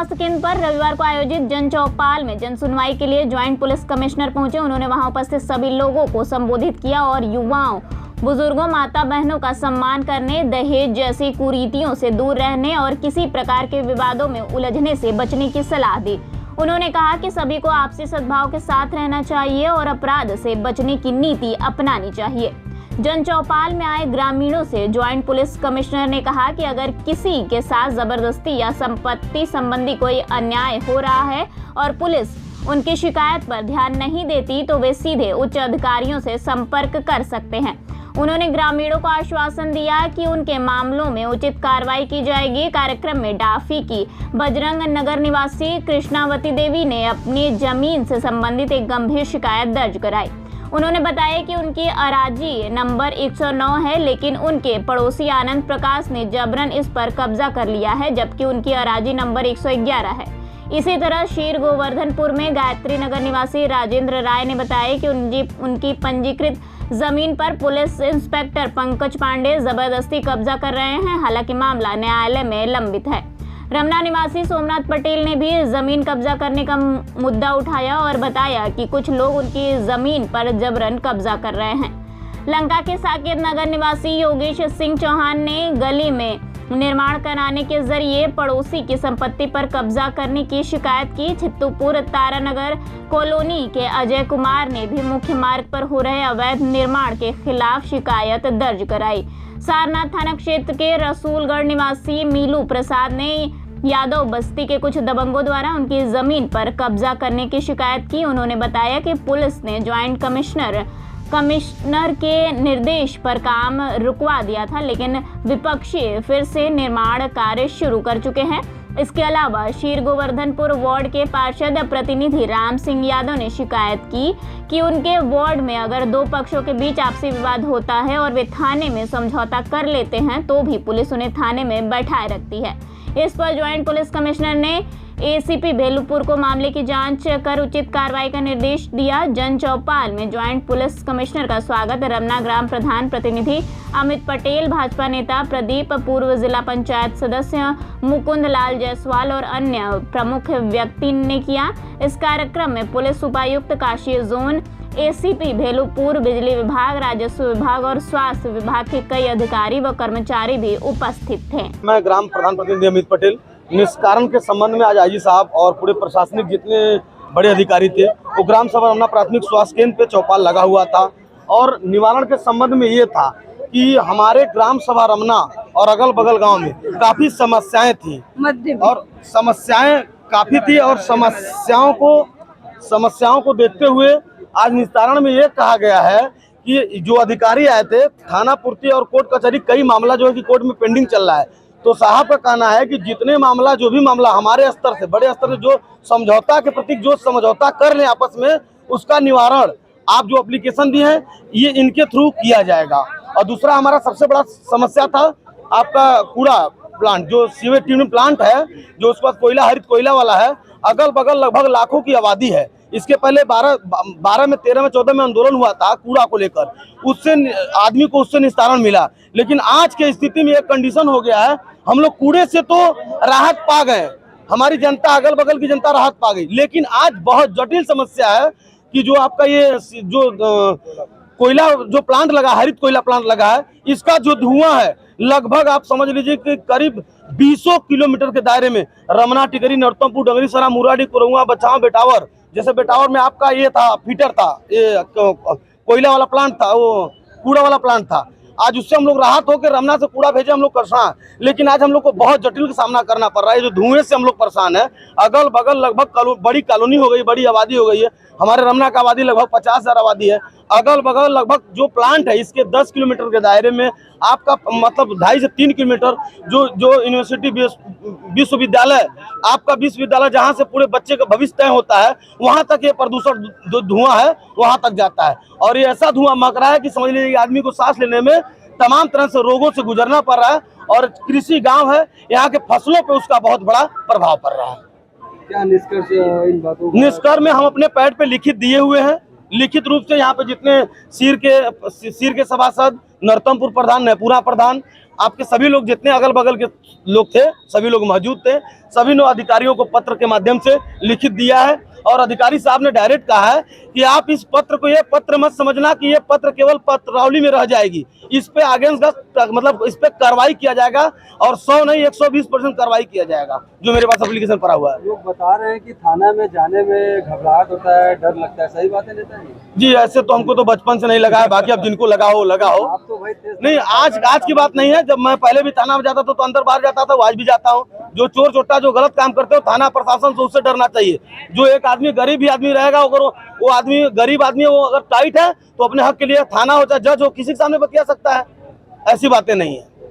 स्वास्थ्य केंद्र पर रविवार को आयोजित जन चौपाल में जन सुनवाई के लिए ज्वाइंट पुलिस कमिश्नर पहुंचे। उन्होंने वहां उपस्थित सभी लोगों को संबोधित किया और युवाओं, बुजुर्गों, माता बहनों का सम्मान करने, दहेज जैसी कुरीतियों से दूर रहने और किसी प्रकार के विवादों में उलझने से बचने की सलाह दी। उन्होंने कहा कि सभी को आपसी सद्भाव के साथ रहना चाहिए और अपराध से बचने की नीति अपनानी चाहिए। जन चौपाल में आए ग्रामीणों से ज्वाइंट पुलिस कमिश्नर ने कहा कि अगर किसी के साथ जबरदस्ती या संपत्ति संबंधी कोई अन्याय हो रहा है और पुलिस उनकी शिकायत पर ध्यान नहीं देती तो वे सीधे उच्च अधिकारियों से संपर्क कर सकते हैं। उन्होंने ग्रामीणों को आश्वासन दिया कि उनके मामलों में उचित कार्रवाई की जाएगी। कार्यक्रम में डाफी की बजरंग नगर निवासी कृष्णावती देवी ने अपनी जमीन से संबंधित एक गंभीर शिकायत दर्ज कराई। उन्होंने बताया कि उनकी अराजी नंबर 109 है, लेकिन उनके पड़ोसी आनंद प्रकाश ने जबरन इस पर कब्जा कर लिया है, जबकि उनकी अराजी नंबर 111 है। इसी तरह शीर गोवर्धनपुर में गायत्री नगर निवासी राजेंद्र राय ने बताया कि उनकी पंजीकृत जमीन पर पुलिस इंस्पेक्टर पंकज पांडे जबरदस्ती कब्जा कर रहे हैं। हालांकि मामला न्यायालय में लंबित है। रमना निवासी सोमनाथ पटेल ने भी जमीन कब्जा करने का मुद्दा उठाया और बताया कि कुछ लोग उनकी जमीन पर जबरन कब्जा कर रहे हैं। लंका के साकेत नगर निवासी योगेश सिंह चौहान ने गली में निर्माण कराने के जरिए पड़ोसी की संपत्ति पर कब्जा करने की शिकायत की। छित्तूपुर तारानगर कॉलोनी के अजय कुमार ने भी मुख्य मार्ग पर हो रहे अवैध निर्माण के खिलाफ शिकायत दर्ज कराई। सारनाथ थाना क्षेत्र के रसूलगढ़ निवासी मीलू प्रसाद ने यादव बस्ती के कुछ दबंगों द्वारा उनकी जमीन पर कब्जा करने की शिकायत की। उन्होंने बताया कि पुलिस ने ज्वाइंट कमिश्नर के निर्देश पर काम रुकवा दिया था, लेकिन विपक्षी फिर से निर्माण कार्य शुरू कर चुके हैं। इसके अलावा शीर गोवर्धनपुर वार्ड के पार्षद प्रतिनिधि राम सिंह यादव ने शिकायत की कि उनके वार्ड में अगर दो पक्षों के बीच आपसी विवाद होता है और वे थाने में समझौता कर लेते हैं तो भी पुलिस उन्हें थाने में बैठाए रखती है। इस पर ज्वाइंट पुलिस कमिश्नर ने एसीपी भेलूपुर को मामले की जांच कर उचित कार्रवाई का निर्देश दिया। जन चौपाल में ज्वाइंट पुलिस कमिश्नर का स्वागत रमना ग्राम प्रधान प्रतिनिधि अमित पटेल, भाजपा नेता प्रदीप, पूर्व जिला पंचायत सदस्य मुकुंद लाल जायसवाल और अन्य प्रमुख व्यक्ति ने किया। इस कार्यक्रम में पुलिस उपायुक्त काशी जोन, एसीपी भेलूपुर, बिजली विभाग, राजस्व विभाग और स्वास्थ्य विभाग के कई अधिकारी व कर्मचारी भी उपस्थित थे। मैं ग्राम प्रधान प्रतिनिधि अमित पटेल। निष्कारण के संबंध में आज आईजी साहब और पूरे प्रशासनिक जितने बड़े अधिकारी थे वो ग्राम सभा रमना प्राथमिक स्वास्थ्य केंद्र पे चौपाल लगा हुआ था और निवारण के संबंध में ये था कि हमारे ग्राम सभा रमना और अगल बगल गांव में काफी समस्याएं थी और समस्याएं काफी थी और समस्याओं को देखते हुए आज निस्तारण में ये कहा गया है कि जो अधिकारी आए थे थाना पूर्ति और कोर्ट कचहरी कई मामला जो है कि कोर्ट में पेंडिंग चल रहा है, तो साहब का कहना है कि जितने मामला जो भी मामला हमारे स्तर से बड़े स्तर से जो समझौता के प्रति जो समझौता कर लें आपस में, उसका निवारण आप जो एप्लीकेशन दिए हैं ये इनके थ्रू किया जाएगा। और दूसरा हमारा सबसे बड़ा समस्या था आपका कूड़ा प्लांट, जो सीवेज ट्रीटमेंट प्लांट है, जो उसके बाद कोयला हरित कोयला वाला है, अगल बगल लगभग लाखों की आबादी है। इसके पहले 12 में 13 में 14 में आंदोलन हुआ था कूड़ा को लेकर, उससे आदमी को उससे निस्तारण मिला। लेकिन आज के स्थिति में एक कंडीशन हो गया है, हम लोग कूड़े से तो राहत पा गए, हमारी जनता अगल बगल की जनता राहत पा गई, लेकिन आज बहुत जटिल समस्या है कि जो आपका ये जो कोयला जो प्लांट लगा, हरित कोयला प्लांट लगा है, इसका जो धुआं है लगभग आप समझ लीजिए कि करीब 20 किलोमीटर के दायरे में रमना, टिकरी, नरोत्तमपुर, डंगरीसरा, मुराडी, कुरहुआ, बचाव, बेटावर, जैसे बेटावर में आपका ये था फीटर था, ये कोयला वाला प्लांट था, वो कूड़ा वाला प्लांट था। आज उससे हम लोग राहत होकर रमना से कूड़ा भेजे हम लोग करसान, लेकिन आज हम लोग को बहुत जटिल का सामना करना पड़ रहा है। जो धुएं से हम लोग परेशान है, अगल बगल लगभग बड़ी कॉलोनी हो गई, बड़ी आबादी हो गई है। हमारे रमना का आबादी लगभग 50,000 आबादी है। अगल बगल लगभग जो प्लांट है इसके 10 किलोमीटर के दायरे में आपका मतलब 2.5 से 3 किलोमीटर जो यूनिवर्सिटी विश्वविद्यालय, आपका विश्वविद्यालय जहाँ से पूरे बच्चे का भविष्य तय होता है, वहाँ तक ये प्रदूषण जो धुआं है वहाँ तक जाता है। और ये ऐसा धुआं महक रहा है कि समझ लीजिए आदमी को सांस लेने में तमाम तरह से रोगों से गुजरना पड़ रहा है। और कृषि गांव है, यहाँ के फसलों पे उसका बहुत बड़ा प्रभाव पड़ रहा है। क्या निष्कर्ष इन बातों? निष्कर्ष में हम अपने पैड पे लिखित दिए हुए हैं, लिखित रूप से यहाँ पे जितने सीर के सभासद, नरोत्तमपुर प्रधान, नैपुरा प्रधान, आपके सभी लोग जितने अगल बगल के लोग थे सभी लोग मौजूद थे। सभी ने अधिकारियों को पत्र के माध्यम से लिखित दिया है और अधिकारी साहब ने डायरेक्ट कहा है कि आप इस पत्र को, ये पत्र मत समझना कि ये पत्र केवल पत्रावली में रह जाएगी। इस पे अगेंस्ट मतलब इस पे कार्रवाई किया जाएगा और 100 नहीं 120% कार्रवाई किया जाएगा जो मेरे पास एप्लीकेशन पड़ा हुआ है। लोग बता रहे हैं कि थाना में जाने में घबराहट होता है, डर लगता है, सही बात है नेता जी? ऐसे तो हमको तो बचपन से नहीं लगा है, बाकी अब जिनको लगा हो आप तो भाई नहीं, आज की बात नहीं है। जब मैं पहले भी थाना में जाता था तो अंदर बाहर जाता था, आज भी जाता हूँ। जो चोर चोट्टा जो गलत काम करते हो थाना प्रशासन से उससे डरना चाहिए। जो एक आदमी गरीब भी आदमी रहेगा, अगर वो आदमी गरीब आदमी है, वो अगर टाइट है तो अपने हक के लिए थाना हो चाहे जज हो किसी के सामने बतिया सकता है। ऐसी बातें नहीं है।